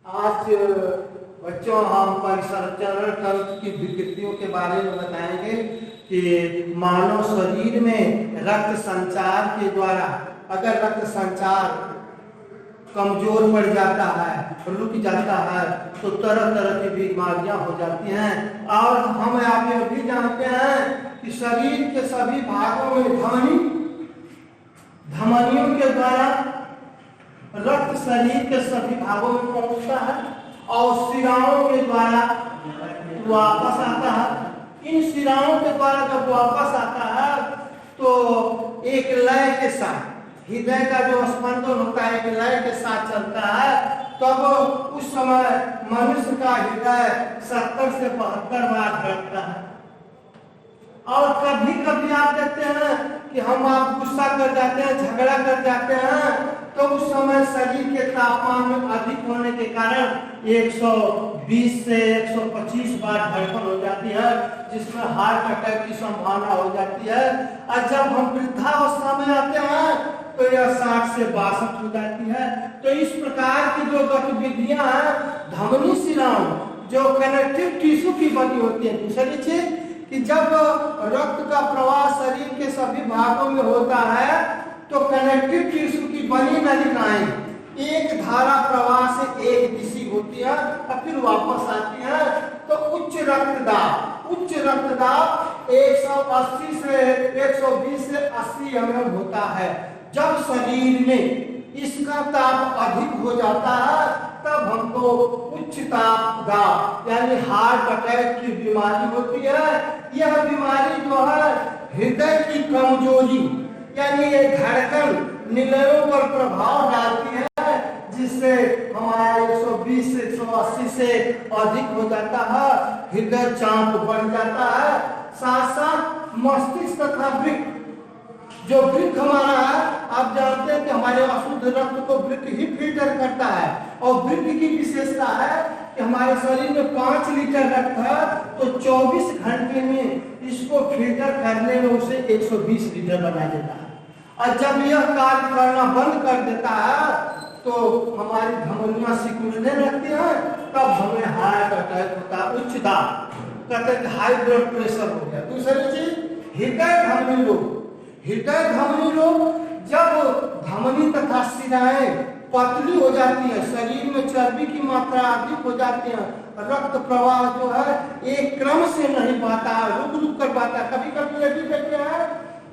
आज बच्चों हम परिसंचरण तंत्र की विकृतियों के बारे में बताएंगे कि मानव शरीर में रक्त संचार के द्वारा अगर रक्त संचार कमजोर पड़ जाता है, रुक जाता है, तो तरह तरह की बीमारियां हो जाती हैं। और हम आप ये भी जानते हैं कि शरीर के सभी भागों में धमनियों के द्वारा रक्त शरीर के सभी भागों में पहुंचता है और शिराओं के द्वारा वापस आता है। इन शिराओं के द्वारा जब वापस आता है तो एक लय के साथ हृदय का जो स्पंदन होता है एक लय के साथ चलता है। तब उस समय मनुष्य का हृदय 70 से 72 बार धड़कता है। और कभी कभी आप देखते हैं कि हम आप गुस्सा कर जाते हैं, झगड़ा कर जाते हैं, तो उस समय शरीर के तापमान में अधिक होने के कारण 120 से 125 बार धड़कन हो जाती है, जिसमें हार्ट अटैक की संभावना हो जाती है। और जब हम वृद्धावस्था में आते हैं तो यह 60 से 62 हो जाती है। तो इस प्रकार की जो गतिविधियां हैं धमनी शिराओं जो कनेक्टिव टिश्यू की बनी होती है। दूसरी चीज कि जब रक्त का प्रवाह शरीर के सभी भागों में होता है तो कनेक्टिव टिश्यू की बनी नलिकाएं एक धारा प्रवाह से एक दिशा होती है और फिर वापस आती है। तो उच्च रक्तदाब 180 से 120 से 80 mm होता है। जब शरीर में इसका ताप अधिक हो जाता है तब हमको उच्च ताप यानी हार्ट अटैक की बीमारी होती है। यह बीमारी जो है हृदय की कमजोरी यानी ये धड़कन निलयों पर प्रभाव डालती है, जिससे हमारा 120 से 180 से अधिक हो जाता है, हृदय चाप बढ़ जाता है। साथ साथ मस्तिष्क तथा वृक्क जो वृक्क हमारा है, आप जानते हैं कि हमारे अशुद्ध रक्त को वृक्क ही फिल्टर करता है। और वृक्क की विशेषता है कि हमारे शरीर में 5 लीटर रक्त है तो 24 घंटे में इसको फिल्टर करने में उसे 120 लीटर बना देता है। और जब यह कार्य करना बंद कर देता है तो हमारी धमनियां सिकुड़ने लगती हैं, तब हमें हार्ट अटैक होता है। उच्च दाब कहते हैं हाई ब्लड प्रेशर हो गया। दूसरी चीज हृदय धमनी रोग जब धमनी तथा शिराएं पतली हो जाती है, शरीर में चर्बी की मात्रा अधिक हो जाती है, रक्त प्रवाह जो है एक क्रम से नहीं पाता, रुक कर पाता है। कभी कभी ये भी देखते हैं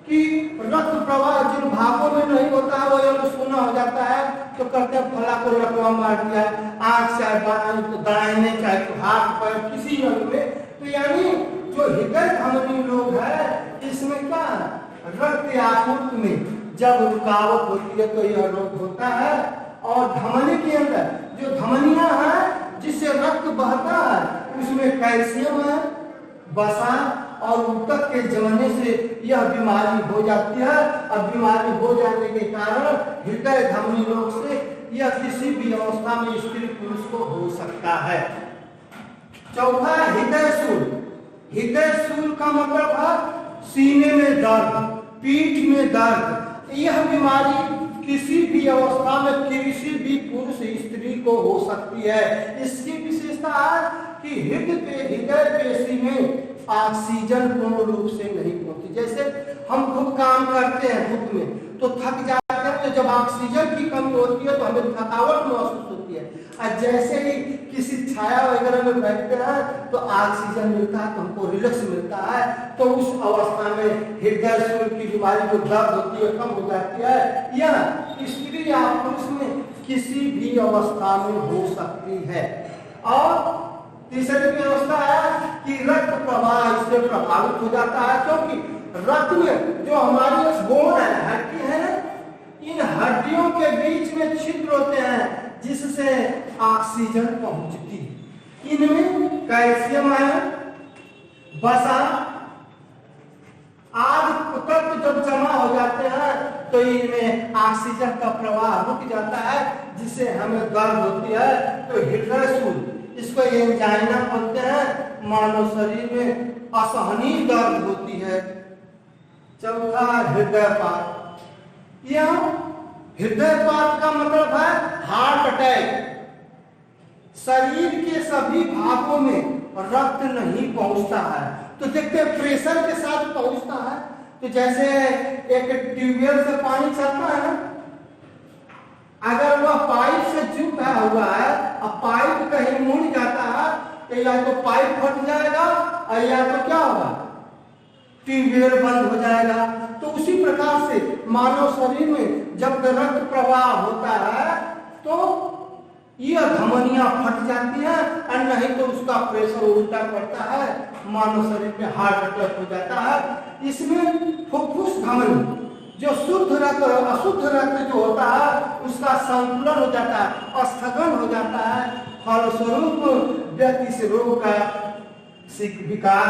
कि रक्त प्रवाह जिन भागों में नहीं होता है वो ये सुना हो जाता है, तो कहते हैं फला को लकवा मार दिया, आंख चाहे दाहिने चाहे हाथ पर किसी अंग में। तो यानी जो हृदय धमनी रोग है इसमें क्या रक्त आपूर्ति में जब रुकावट होती है तो यह रोग होता है। और धमनी के अंदर जो धमनियां हैं जिससे रक्त बहता है उसमें कैल्शियम है, वसा और ऊतक के जमने से यह बीमारी हो जाती है। और बीमारी हो जाने के कारण हृदय धमनी रोग से यह किसी भी अवस्था में स्त्री पुरुष को हो सकता है। चौथा हृदय शूल का मतलब है सीने में दर्द, पीठ में दर्द। यह बीमारी किसी भी अवस्था में किसी भी पुरुष स्त्री को हो सकती है। इसकी विशेषता है कि हृदय पेशी में ऑक्सीजन पूर्ण रूप से नहीं पहुंचती। जैसे हम खूब काम करते हैं धूप में तो थक जाते हैं, तो जब ऑक्सीजन की कमी होती है तो हमें थकावट महसूस होती है। और जैसे ही किसी छाया वगैरह में बैठते हैं तो ऑक्सीजन मिलता है तो हमको रिलैक्स मिलता है। तो उस अवस्था में हृदय शूल की बीमारी जो दर्द होती है कम हो जाती है। यह स्त्री या पुरुष में किसी भी अवस्था में हो सकती है। और तीसरी व्यवस्था है कि रक्त प्रवाह इससे प्रभावित हो जाता है, क्योंकि रक्त में जो हमारी बोन है, हड्डी है, इन हड्डियों के बीच में छिद्र होते हैं जिससे ऑक्सीजन पहुंचती है। इनमें कैल्शियम है, वसा आदि तत्व जब जमा हो जाते हैं तो इनमें ऑक्सीजन का प्रवाह रुक जाता है, जिससे हमें दर्द होती है। तो हृदय शूल इसको एंजाइना बोलते हैं। मानव शरीर में असहनीय दर्द होती है। चौथा हृदयपात। यह हृदयपात का मतलब है हार्ट अटैक। शरीर के सभी भागों में रक्त नहीं पहुंचता है। तो देखते हैं प्रेशर के साथ पहुंचता है। तो जैसे एक ट्यूबवेल से पानी चलता है ना, अगर वह पाइप से जुड़ा हुआ है और पाइप कहीं मुड़ जाता है तो या तो पाइप फट जाएगा और या तो क्या होगा, ट्यूबवेल बंद हो जाएगा। तो उसी प्रकार से मानव शरीर में जब रक्त प्रवाह होता है तो यह धमनियां फट जाती हैं और नहीं तो उसका प्रेशर उल्टा पड़ता है, मानव शरीर में हार्ट अटैक हो जाता है। इसमें फुफ्फुस धमनी जो शुद्ध रक्त और अशुद्ध रक्त जो होता है उसका संतुलन हो जाता है, स्थगन हो जाता है। फलस्वरूप व्यक्ति से रोग का शिकार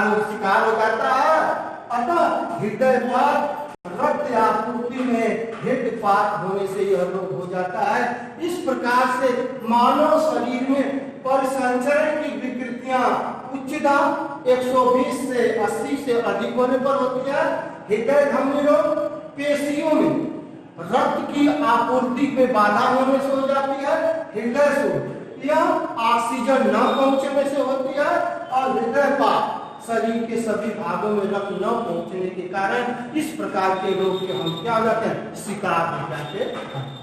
हो जाता है। अतः हृदयपात, रक्त आपूर्ति में हृदयपात होने से यह रोग हो जाता है। इस प्रकार से मानव शरीर में परिसंचरण की विकृतियां उच्चता 120 से 80 से अधिक होने पर होती है। हृदय धमनी रोग पेशियों में रक्त की आपूर्ति में बाधा होने से हो जाती है। हृदय से यह ऑक्सीजन न पहुंचने से होती है और हृदयपात शरीर के सभी भागों में रक्त न पहुंचने के कारण इस प्रकार के रोग के हम क्या हो जाते हैं, शिकार हो जाते हैं।